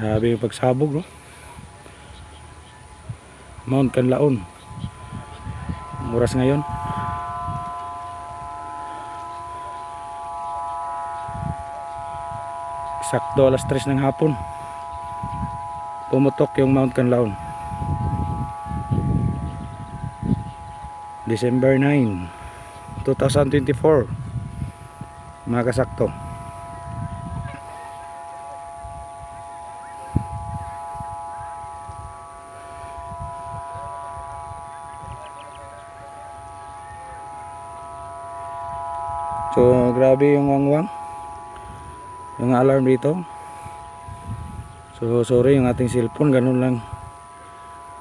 Grabe yung pagsabog, no? Mount Canlaon. Ang oras ngayon eksakto alas 3 ng hapon. Pumutok yung Mount Canlaon. December 9, 2024. Mga kasakto. So grabe yung wangwang, yung alarm dito. So sorry, yung ating cellphone ganun lang